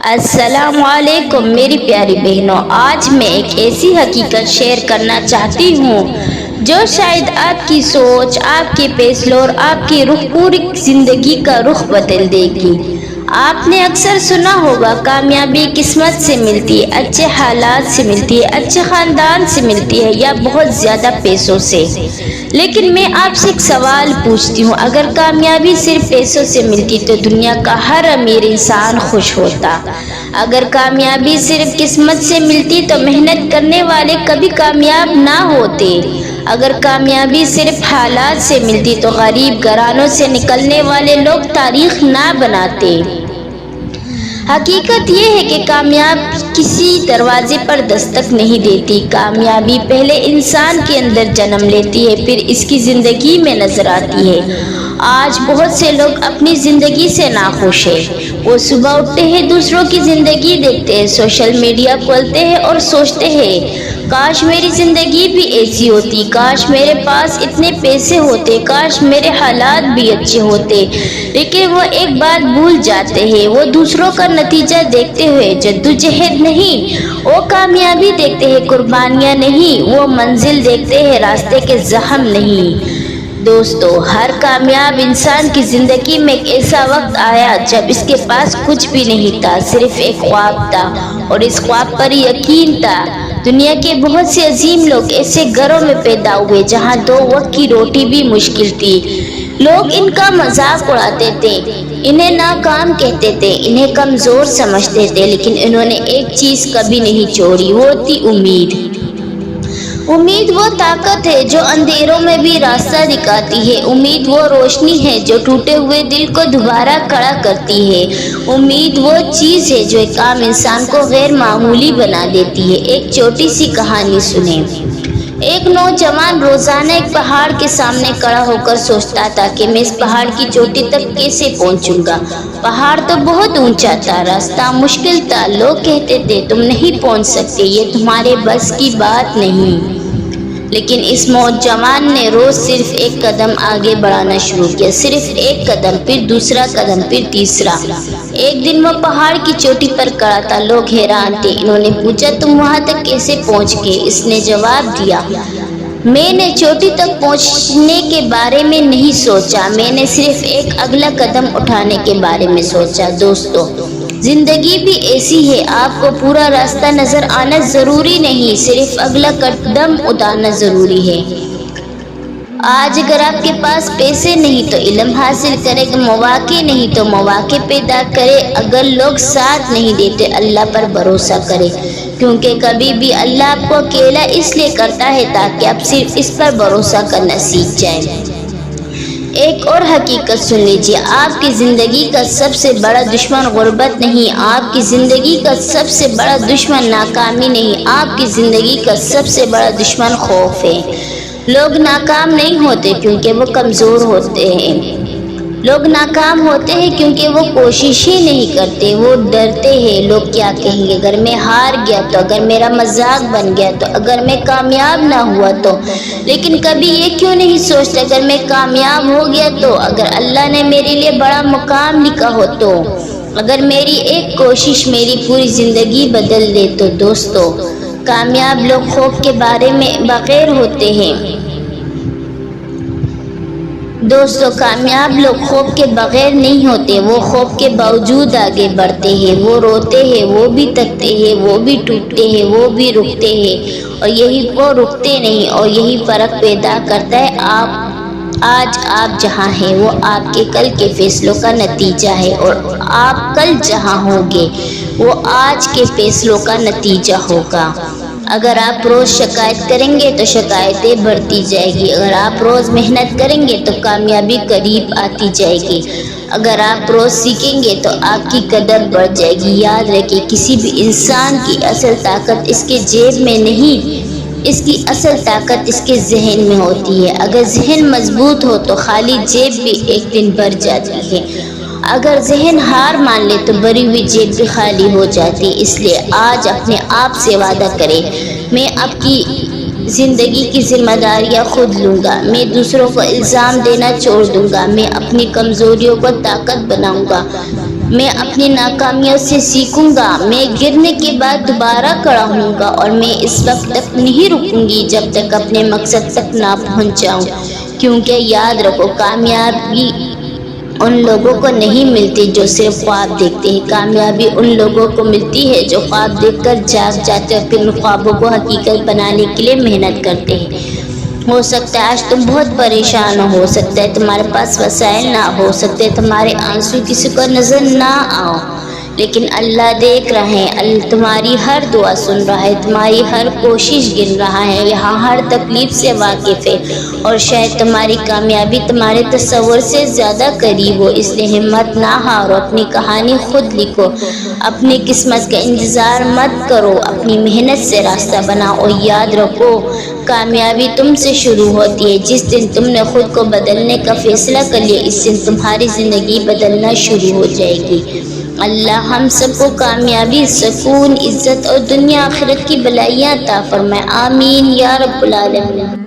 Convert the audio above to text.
السلام علیکم میری پیاری بہنوں، آج میں ایک ایسی حقیقت شیئر کرنا چاہتی ہوں جو شاید آپ کی سوچ، آپ کے فیصلوں اور آپ کی پوری زندگی کا رخ بدل دے گی۔ آپ نے اکثر سنا ہوگا کامیابی قسمت سے ملتی ہے، اچھے حالات سے ملتی ہے، اچھے خاندان سے ملتی ہے یا بہت زیادہ پیسوں سے۔ لیکن میں آپ سے ایک سوال پوچھتی ہوں، اگر کامیابی صرف پیسوں سے ملتی تو دنیا کا ہر امیر انسان خوش ہوتا۔ اگر کامیابی صرف قسمت سے ملتی تو محنت کرنے والے کبھی کامیاب نہ ہوتے۔ اگر کامیابی صرف حالات سے ملتی تو غریب گھرانوں سے نکلنے والے لوگ تاریخ نہ بناتے۔ حقیقت یہ ہے کہ کامیاب کسی دروازے پر دستک نہیں دیتی، کامیابی پہلے انسان کے اندر جنم لیتی ہے، پھر اس کی زندگی میں نظر آتی ہے۔ آج بہت سے لوگ اپنی زندگی سے ناخوش ہیں۔ وہ صبح اٹھتے ہیں، دوسروں کی زندگی دیکھتے ہیں، سوشل میڈیا کھولتے ہیں اور سوچتے ہیں کاش میری زندگی بھی ایسی ہوتی، کاش میرے پاس اتنے پیسے ہوتے، کاش میرے حالات بھی اچھے ہوتے۔ لیکن وہ ایک بات بھول جاتے ہیں، وہ دوسروں کا نتیجہ دیکھتے ہوئے جدوجہد نہیں، وہ کامیابی دیکھتے ہیں قربانیاں نہیں، وہ منزل دیکھتے ہیں راستے کے زخم نہیں۔ دوستو، ہر کامیاب انسان کی زندگی میں ایک ایسا وقت آیا جب اس کے پاس کچھ بھی نہیں تھا، صرف ایک خواب تھا اور اس خواب پر یقین تھا۔ دنیا کے بہت سے عظیم لوگ ایسے گھروں میں پیدا ہوئے جہاں 2 وقت کی روٹی بھی مشکل تھی۔ لوگ ان کا مذاق اڑاتے تھے، انہیں ناکام کہتے تھے، انہیں کمزور سمجھتے تھے، لیکن انہوں نے ایک چیز کبھی نہیں چھوڑی، وہ تھی امید۔ امید وہ طاقت ہے جو اندھیروں میں بھی راستہ دکھاتی ہے۔ امید وہ روشنی ہے جو ٹوٹے ہوئے دل کو دوبارہ کھڑا کرتی ہے۔ امید وہ چیز ہے جو ایک عام انسان کو غیر معمولی بنا دیتی ہے۔ ایک چھوٹی سی کہانی سنیں۔ ایک نوجوان روزانہ ایک پہاڑ کے سامنے کھڑا ہو کر سوچتا تھا کہ میں اس پہاڑ کی چوٹی تک کیسے پہنچوں گا۔ پہاڑ تو بہت اونچا تھا، راستہ مشکل تھا، لوگ کہتے تھے تم نہیں پہنچ سکتے، یہ تمہارے بس کی بات نہیں۔ لیکن اس نوجوان نے روز صرف ایک قدم آگے بڑھانا شروع کیا، صرف ایک قدم، پھر دوسرا قدم، پھر تیسرا۔ ایک دن وہ پہاڑ کی چوٹی پر کھڑا تھا، لوگ حیران تھے۔ انہوں نے پوچھا تم وہاں تک کیسے پہنچ گئے؟ اس نے جواب دیا میں نے چوٹی تک پہنچنے کے بارے میں نہیں سوچا، میں نے صرف ایک اگلا قدم اٹھانے کے بارے میں سوچا۔ دوستو، زندگی بھی ایسی ہے، آپ کو پورا راستہ نظر آنا ضروری نہیں، صرف اگلا قدم اٹھانا ضروری ہے۔ آج اگر آپ کے پاس پیسے نہیں تو علم حاصل کرے، مواقع نہیں تو مواقع پیدا کرے، اگر لوگ ساتھ نہیں دیتے اللہ پر بھروسہ کرے، کیونکہ کبھی بھی اللہ آپ کو اکیلا اس لیے کرتا ہے تاکہ آپ صرف اس پر بھروسہ کرنا سیکھ جائیں۔ ایک اور حقیقت سن لیجیے، آپ کی زندگی کا سب سے بڑا دشمن غربت نہیں، آپ کی زندگی کا سب سے بڑا دشمن ناکامی نہیں، آپ کی زندگی کا سب سے بڑا دشمن خوف ہے۔ لوگ ناکام نہیں ہوتے کیونکہ وہ کمزور ہوتے ہیں، لوگ ناکام ہوتے ہیں کیونکہ وہ کوشش ہی نہیں کرتے، وہ ڈرتے ہیں لوگ کیا کہیں گے، اگر میں ہار گیا تو، اگر میرا مذاق بن گیا تو، اگر میں کامیاب نہ ہوا تو۔ لیکن کبھی یہ کیوں نہیں سوچتے اگر میں کامیاب ہو گیا تو، اگر اللہ نے میرے لیے بڑا مقام لکھا ہو تو، اگر میری ایک کوشش میری پوری زندگی بدل دے تو۔ دوستو، کامیاب لوگ خوف کے بارے میں بغیر ہوتے ہیں۔ دوستو، کامیاب لوگ خوف کے بغیر نہیں ہوتے، وہ خوف کے باوجود آگے بڑھتے ہیں، وہ روتے ہیں، وہ بھی تھکتے ہیں، وہ بھی ٹوٹتے ہیں، وہ بھی رکتے ہیں، اور یہی وہ رکتے نہیں، اور یہی فرق پیدا کرتا ہے آج آپ جہاں ہیں وہ آپ کے کل کے فیصلوں کا نتیجہ ہے، اور آپ کل جہاں ہوں گے وہ آج کے فیصلوں کا نتیجہ ہوگا۔ اگر آپ روز شکایت کریں گے تو شکایتیں بڑھتی جائے گی، اگر آپ روز محنت کریں گے تو کامیابی قریب آتی جائے گی، اگر آپ روز سیکھیں گے تو آپ کی قدر بڑھ جائے گی۔ یاد رکھیں، کسی بھی انسان کی اصل طاقت اس کے جیب میں نہیں، اس کی اصل طاقت اس کے ذہن میں ہوتی ہے۔ اگر ذہن مضبوط ہو تو خالی جیب بھی ایک دن بھر جاتی ہے، اگر ذہن ہار مان لے تو بھری ہوئی جیب بھی خالی ہو جاتی ہے۔ اس لیے آج اپنے آپ سے وعدہ کریں، میں آپ کی زندگی کی ذمہ داریاں خود لوں گا، میں دوسروں کو الزام دینا چھوڑ دوں گا، میں اپنی کمزوریوں کو طاقت بناؤں گا، میں اپنی ناکامیوں سے سیکھوں گا، میں گرنے کے بعد دوبارہ کھڑا ہوں گا، اور میں اس وقت تک نہیں رکوں گی جب تک اپنے مقصد تک نہ پہنچ جاؤں، کیونکہ یاد رکھو کامیابی ان لوگوں کو نہیں ملتی جو صرف خواب دیکھتے ہیں، کامیابی ان لوگوں کو ملتی ہے جو خواب دیکھ کر جاگ جاتے اور پھر ان خوابوں کو حقیقت بنانے کے لیے محنت کرتے ہیں۔ ہو سکتا ہے آج تم بہت پریشان ہو سکتا ہے تمہارے پاس وسائل نہ ہو سکتے، تمہارے آنسو کسی کو نظر نہ آؤ، لیکن اللہ دیکھ رہے ہیں، اللہ تمہاری ہر دعا سن رہا ہے، تمہاری ہر کوشش گن رہا ہے، یہاں ہر تکلیف سے واقف ہے، اور شاید تمہاری کامیابی تمہارے تصور سے زیادہ قریب ہو، اس لیے ہمت نہ ہارو، اپنی کہانی خود لکھو، اپنی قسمت کا انتظار مت کرو، اپنی محنت سے راستہ بناؤ، اور یاد رکھو کامیابی تم سے شروع ہوتی ہے، جس دن تم نے خود کو بدلنے کا فیصلہ کر لیا اس دن تمہاری زندگی بدلنا شروع ہو جائے گی۔ اللہ ہم سب کو کامیابی، سکون، عزت اور دنیا آخرت کی بھلائیاں عطا فرمائے، آمین یا رب العالمین۔